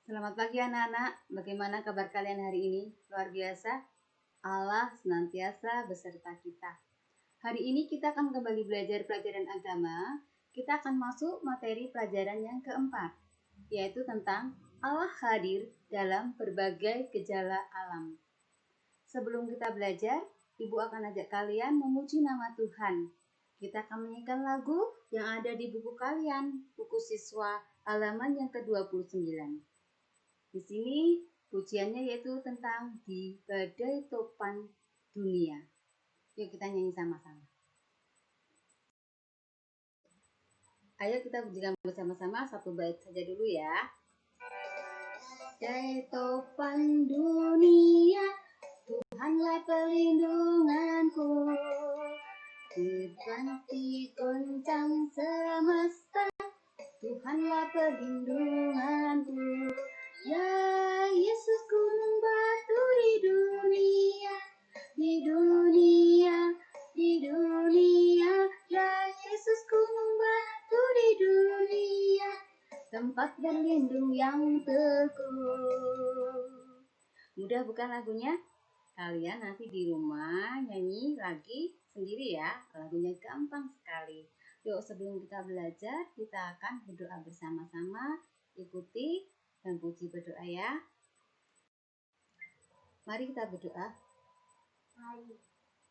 Selamat pagi anak-anak, bagaimana kabar kalian hari ini? Luar biasa, Allah senantiasa beserta kita. Hari ini kita akan kembali belajar pelajaran agama. Kita akan masuk materi pelajaran yang keempat, yaitu tentang Allah hadir dalam berbagai gejala alam. Sebelum kita belajar, Ibu akan ajak kalian memuji nama Tuhan. Kita akan menyanyikan lagu yang ada di buku kalian, buku siswa halaman yang ke-29. Di sini pujiannya yaitu tentang di badai topan dunia. Yuk kita nyanyi sama-sama. Ayo kita pujikan bersama-sama satu bait saja dulu ya. Badai topan dunia, Tuhanlah perlindunganku. Berganti goncang semesta, Tuhanlah perlindunganku. Ya Yesus gunung batu di dunia, di dunia, di dunia. Ya Yesus gunung batu di dunia, tempat berlindung yang teguh. Mudah bukan lagunya? Kalian nanti di rumah nyanyi lagi sendiri ya. Lagunya gampang sekali. Yuk sebelum kita belajar, kita akan berdoa bersama-sama. Ikuti dan puji berdoa ya. Mari kita berdoa.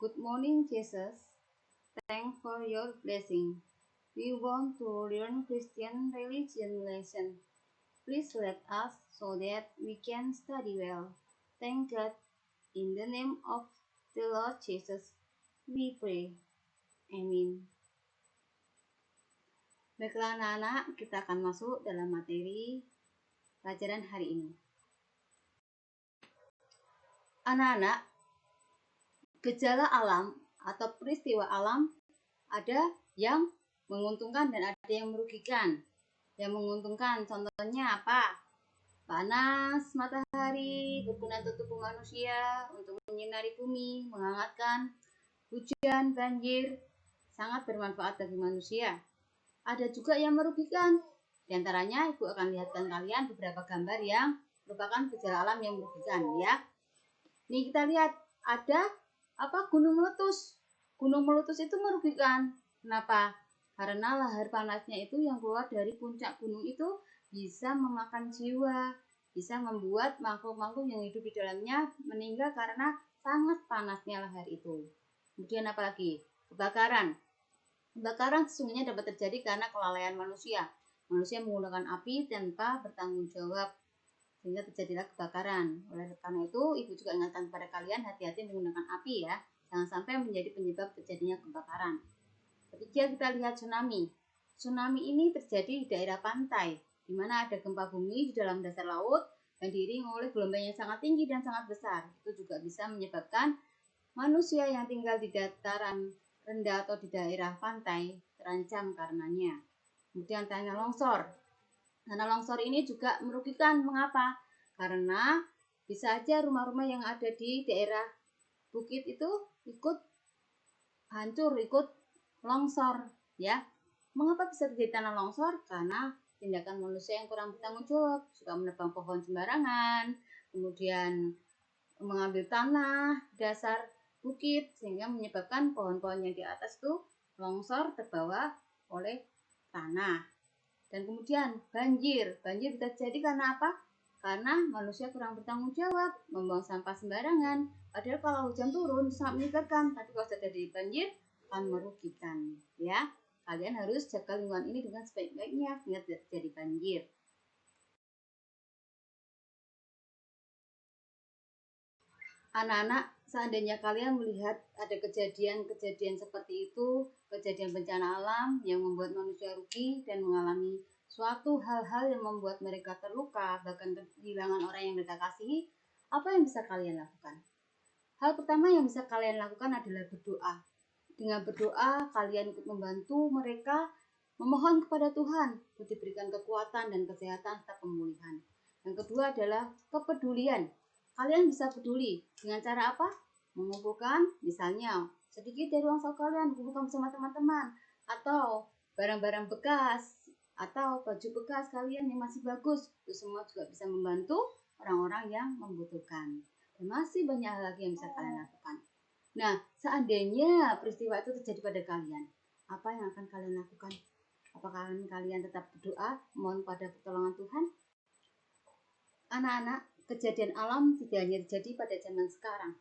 Good morning Jesus. Thanks for your blessing. We want to learn Christian religion lesson. Please let us so that we can study well. Thank God. In the name of the Lord Jesus, we pray. Amin. Baiklah anak-anak, kita akan masuk dalam materi pelajaran hari ini. Anak-anak, gejala alam atau peristiwa alam ada yang menguntungkan dan ada yang merugikan. Yang menguntungkan contohnya apa? Panas matahari berguna untuk tubuh manusia, untuk menyinari bumi, menghangatkan. Hujan, banjir sangat bermanfaat bagi manusia. Ada juga yang merugikan. Di antaranya Ibu akan lihatkan kalian beberapa gambar yang merupakan gejala alam yang merugikan ya. Nih kita lihat ada gunung meletus. Gunung meletus itu merugikan. Kenapa? Karena lahar panasnya itu yang keluar dari puncak gunung itu bisa memakan jiwa, bisa membuat makhluk-makhluk yang hidup di dalamnya meninggal karena sangat panasnya lahar itu. Kemudian apalagi? Kebakaran. Kebakaran sesungguhnya dapat terjadi karena kelalaian manusia. Manusia menggunakan api tanpa bertanggung jawab, sehingga terjadilah kebakaran. Oleh karena itu, Ibu juga ingatkan kepada kalian hati-hati menggunakan api ya. Jangan sampai menjadi penyebab terjadinya kebakaran. Ketiga, kita lihat tsunami. Tsunami ini terjadi di daerah pantai, di mana ada gempa bumi di dalam dasar laut dan diiringi oleh gelombang yang sangat tinggi dan sangat besar. Itu juga bisa menyebabkan manusia yang tinggal di dataran rendah atau di daerah pantai terancam karenanya. Kemudian tanah longsor. Tanah longsor ini juga merugikan. Mengapa? Karena bisa saja rumah-rumah yang ada di daerah bukit itu ikut hancur, ikut longsor ya. Mengapa bisa terjadi tanah longsor? Karena tindakan manusia yang kurang bertanggung jawab, suka menebang pohon sembarangan, kemudian mengambil tanah dasar bukit sehingga menyebabkan pohon-pohon yang di atas itu longsor terbawa oleh tanah. Dan kemudian banjir. Banjir bisa terjadi karena apa? Karena manusia kurang bertanggung jawab, membuang sampah sembarangan. Padahal kalau hujan turun sangat menyegarkan, tapi kalau terjadi banjir akan merugikan ya. Kalian harus jaga lingkungan ini dengan sebaik-baiknya sehingga tidak terjadi banjir. Anak-anak, seandainya kalian melihat ada kejadian-kejadian seperti itu, kejadian bencana alam yang membuat manusia rugi dan mengalami suatu hal-hal yang membuat mereka terluka, bahkan kehilangan orang yang mereka kasihi, apa yang bisa kalian lakukan? Hal pertama yang bisa kalian lakukan adalah berdoa. Dengan berdoa, kalian ikut membantu mereka memohon kepada Tuhan untuk diberikan kekuatan dan kesehatan serta pemulihan. Yang kedua adalah kepedulian. Kalian bisa peduli dengan cara apa? Mengumpulkan misalnya sedikit dari uang saku kalian, kumpulkan bersama teman-teman, atau barang-barang bekas, atau baju bekas kalian yang masih bagus. Itu semua juga bisa membantu orang-orang yang membutuhkan. Dan masih banyak hal lagi yang bisa kalian lakukan. Nah, seandainya peristiwa itu terjadi pada kalian, apa yang akan kalian lakukan? Apakah kalian tetap berdoa, mohon pada pertolongan Tuhan? Anak-anak, kejadian alam tidak hanya terjadi pada zaman sekarang.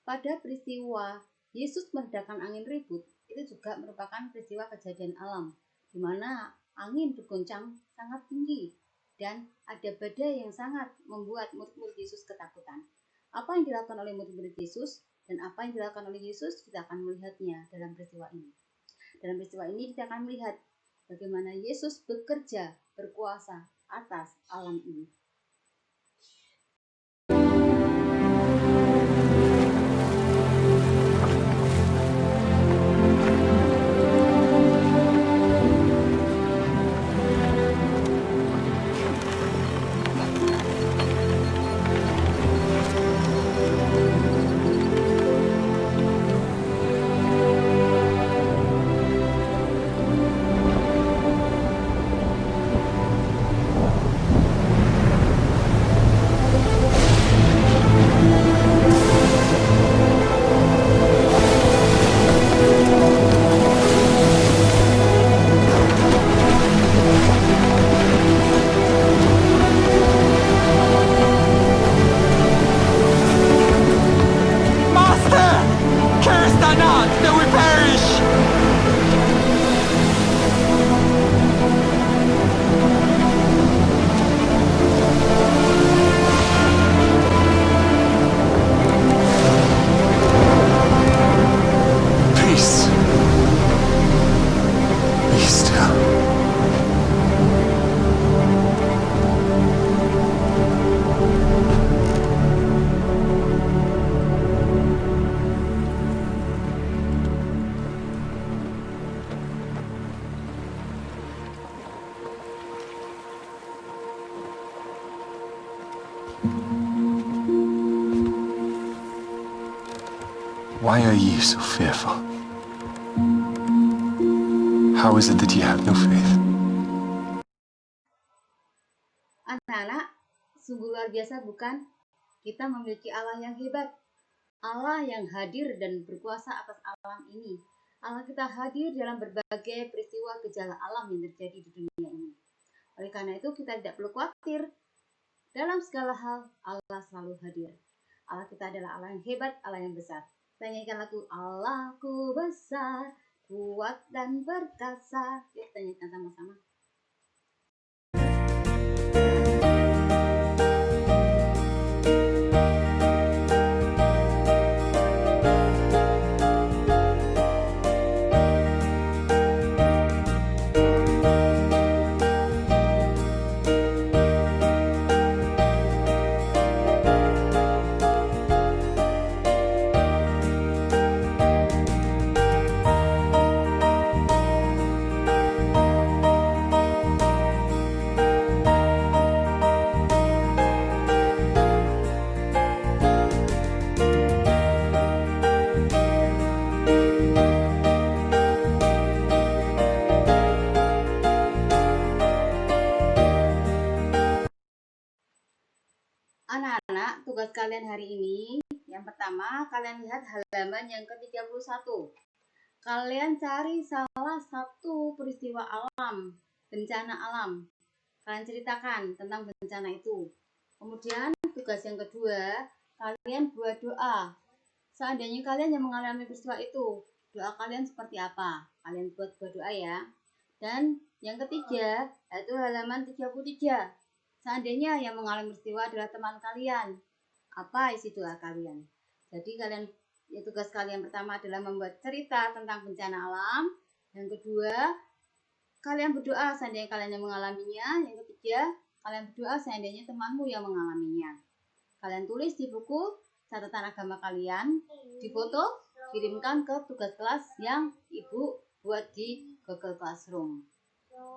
Pada peristiwa Yesus meredakan angin ribut, itu juga merupakan peristiwa kejadian alam, di mana angin bergoncang sangat tinggi dan ada badai yang sangat membuat murid-murid Yesus ketakutan. Apa yang dilakukan oleh murid-murid Yesus dan apa yang dilakukan oleh Yesus, kita akan melihatnya dalam peristiwa ini. Dalam peristiwa ini kita akan melihat bagaimana Yesus bekerja berkuasa atas alam ini. Why are you so fearful? How is it that you have no faith? Anak-anak, sungguh luar biasa bukan? Kita memiliki Allah yang hebat, Allah yang hadir dan berkuasa atas alam ini. Allah kita hadir dalam berbagai peristiwa gejala alam yang terjadi di dunia ini. Oleh karena itu kita tidak perlu khawatir. Dalam segala hal, Allah selalu hadir. Allah kita adalah Allah yang hebat, Allah yang besar. Kita nyanyikan lagu Allahku besar, kuat dan perkasa. Yuk kita nyanyikan sama-sama. Anak-anak, tugas kalian hari ini, yang pertama, kalian lihat halaman yang ke-31. Kalian cari salah satu peristiwa alam, bencana alam. Kalian ceritakan tentang bencana itu. Kemudian, tugas yang kedua, kalian buat doa. Seandainya kalian yang mengalami peristiwa itu, doa kalian seperti apa? Kalian buat doa ya. Dan yang ketiga, yaitu halaman 33. Seandainya yang mengalami peristiwa adalah teman kalian, apa isi doa kalian? Jadi tugas kalian pertama adalah membuat cerita tentang bencana alam. Yang kedua, kalian berdoa seandainya kalian yang mengalaminya. Yang ketiga, kalian berdoa seandainya temanmu yang mengalaminya. Kalian tulis di buku catatan agama kalian, difoto, kirimkan ke tugas kelas yang Ibu buat di Google Classroom.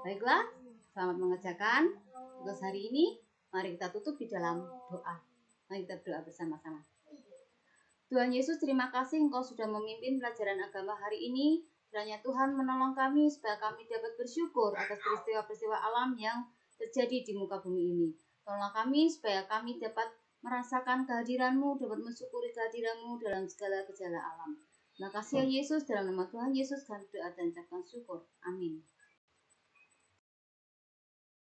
Baiklah, selamat mengerjakan tugas hari ini. Mari kita tutup di dalam doa. Mari kita berdoa bersama-sama. Tuhan Yesus, terima kasih Engkau sudah memimpin pelajaran agama hari ini Kiranya Tuhan menolong kami supaya kami dapat bersyukur atas peristiwa-peristiwa alam yang terjadi di muka bumi ini. Tolonglah kami supaya kami dapat merasakan kehadiran-Mu, dapat mensyukuri kehadiran-Mu dalam segala gejala alam. Terima kasih ya Yesus, dalam nama Tuhan Yesus kami doa dan ucapkan syukur. Amin.